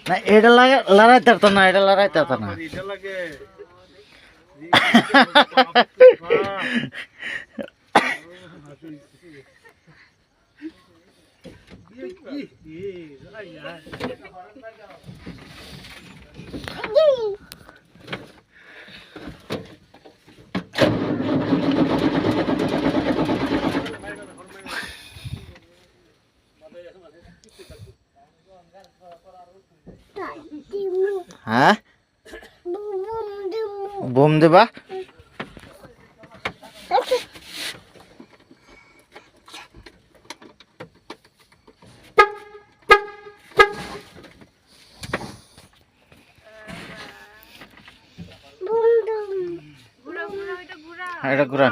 না এটা লাগে লড়াইতে পারতো না, এটা লড়াইতে পারতো না। হ্যাঁ বোম দেবা? এটা ঘুরা